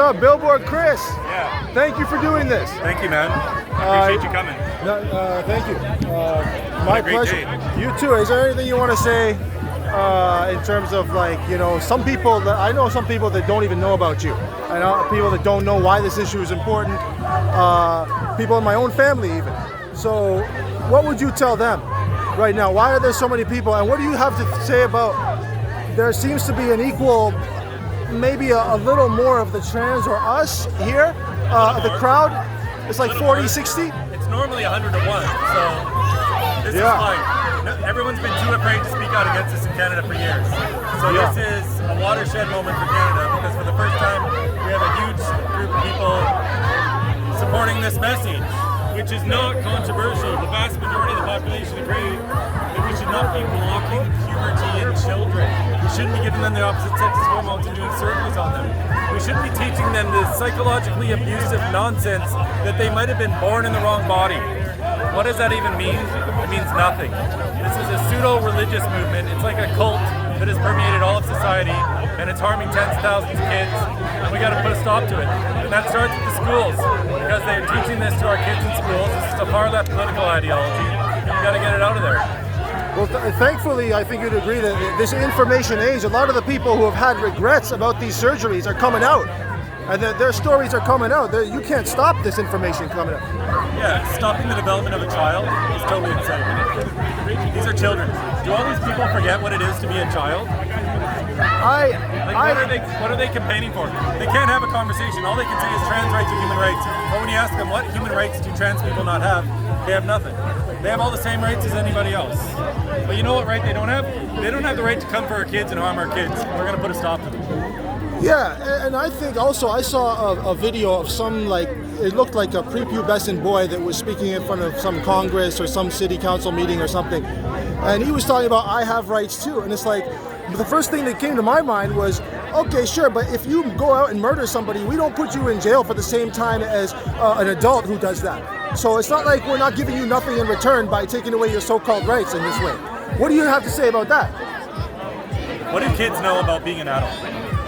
up? Billboard Chris. Yeah. Thank you for doing this. Thank you, man. Appreciate you coming. Thank you. My pleasure. Day. You too. Is there anything you want to say in terms of, like, you know, some people that I know, some people that don't even know about you. I know people that don't know why this issue is important. People in my own family even. So what would you tell them right now? Why are there so many people, and what do you have to say about there seems to be an equal, maybe a little more of the trans or us here, the crowd? It's like 40, 60? It's normally 100 to 1, so this is fine. Everyone's been too afraid to speak out against this in Canada for years. So this is a watershed moment for Canada, because for the first time we have a huge group of people supporting this message, which is not controversial. The vast majority of the population agree that we should not be blocking puberty in children. We shouldn't be giving them the opposite sex's hormones and doing surgeries on them. We shouldn't be teaching them this psychologically abusive nonsense that they might have been born in the wrong body. What does that even mean? It means nothing. This is a pseudo-religious movement. It's like a cult that has permeated all of society, and it's harming tens of thousands of kids, and we got to put a stop to it. And that starts with the schools, because they're teaching this to our kids in schools. This is a far-left political ideology, and we got to get it out of there. Well, thankfully, I think you'd agree that this information age, a lot of the people who have had regrets about these surgeries are coming out. And their stories are coming out. You can't stop this information coming out. Yeah, stopping the development of a child is totally insane. These are children. Do all these people forget what it is to be a child? What are they campaigning for? They can't have a conversation. All they can say is trans rights are human rights. But when you ask them what human rights do trans people not have, they have nothing. They have all the same rights as anybody else. But you know what right they don't have? They don't have the right to come for our kids and harm our kids. We're going to put a stop to them. Yeah, and I think also I saw a video of some, like, it looked like a prepubescent boy that was speaking in front of some Congress or some city council meeting or something. And he was talking about, I have rights too. And it's like, the first thing that came to my mind was, okay, sure, but if you go out and murder somebody, we don't put you in jail for the same time as an adult who does that. So it's not like we're not giving you nothing in return by taking away your so-called rights in this way. What do you have to say about that? What do kids know about being an adult?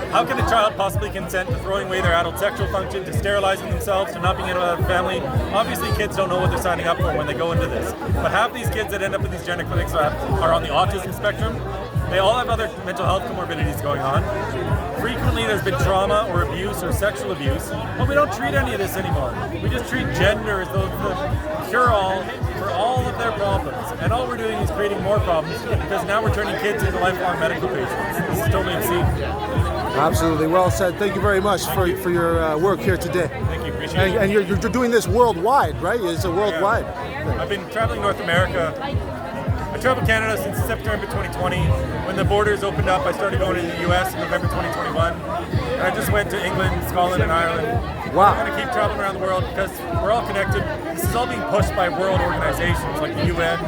How can a child possibly consent to throwing away their adult sexual function, to sterilizing themselves, to not being able to have a family? Obviously, kids don't know what they're signing up for when they go into this. But half these kids that end up in these gender clinics are on the autism spectrum. They all have other mental health comorbidities going on. Frequently, there's been trauma or abuse or sexual abuse, but we don't treat any of this anymore. We just treat gender as though it's the cure-all for all of their problems. And all we're doing is creating more problems, because now we're turning kids into lifelong medical patients. This is totally obscene. Absolutely, well said. Thank you very much for your work here today. Thank you, appreciate it. And you're doing this worldwide, right? It's a worldwide. Yeah. I've been traveling North America. I traveled Canada since September 2020. When the borders opened up, I started going to the US in November 2021. And I just went to England, Scotland, and Ireland. Wow. I'm going to keep traveling around the world because we're all connected. This is all being pushed by world organizations like the UN,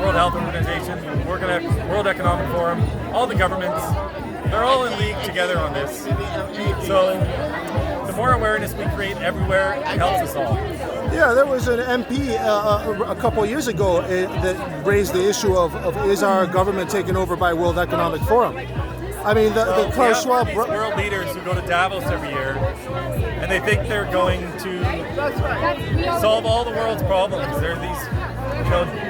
World Health Organization, World Economic Forum, all the governments. They're all in league together on this. So the more awareness we create everywhere, it helps us all. Yeah, there was an MP a couple of years ago that raised the issue of is our government taken over by World Economic Forum? I mean, the Klaus Schwab... These world leaders who go to Davos every year, and they think they're going to solve all the world's problems. There are these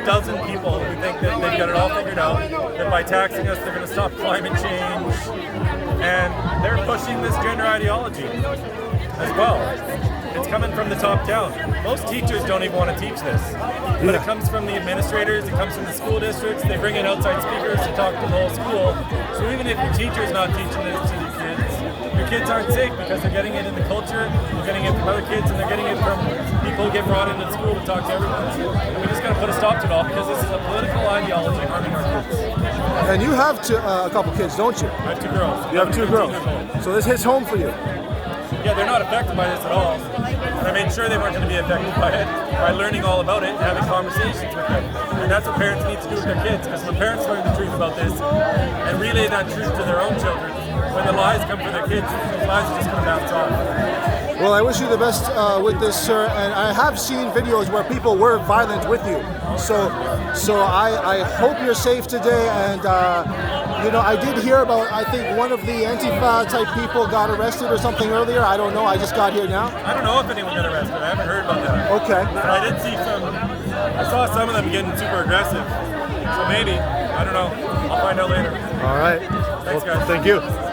dozen people who think that they've got it all figured out, that by taxing us they're going to stop climate change, and they're pushing this gender ideology as well. It's coming from the top down. Most teachers don't even want to teach this, but it comes from the administrators, it comes from the school districts. They bring in outside speakers to talk to the whole school. So even if your teacher's not teaching this to your kids aren't safe, because they're getting it in the culture, they're getting it from other kids, and they're getting it from people who get brought into the school to talk to everyone. And we just got to put a stop to it all, because this is a political ideology harming our kids. And you have a couple kids, don't you? I have two girls. You have two girls. So this hits home for you. Yeah, they're not affected by this at all. And I made sure they weren't going to be affected by it by learning all about it and having conversations with them. And that's what parents need to do with their kids, because when parents learn the truth about this and relay that truth to their own children, when the lies come for their kids, those lies are just going to bounce off. Well, I wish you the best with this, sir. And I have seen videos where people were violent with you. So I hope you're safe today, and You know, I did hear about, I think one of the Antifa type people got arrested or something earlier. I don't know. I just got here now. I don't know if anyone got arrested. I haven't heard about that. Okay. But I did see I saw some of them getting super aggressive. So maybe. I don't know. I'll find out later. All right. Thanks, guys. Thank you.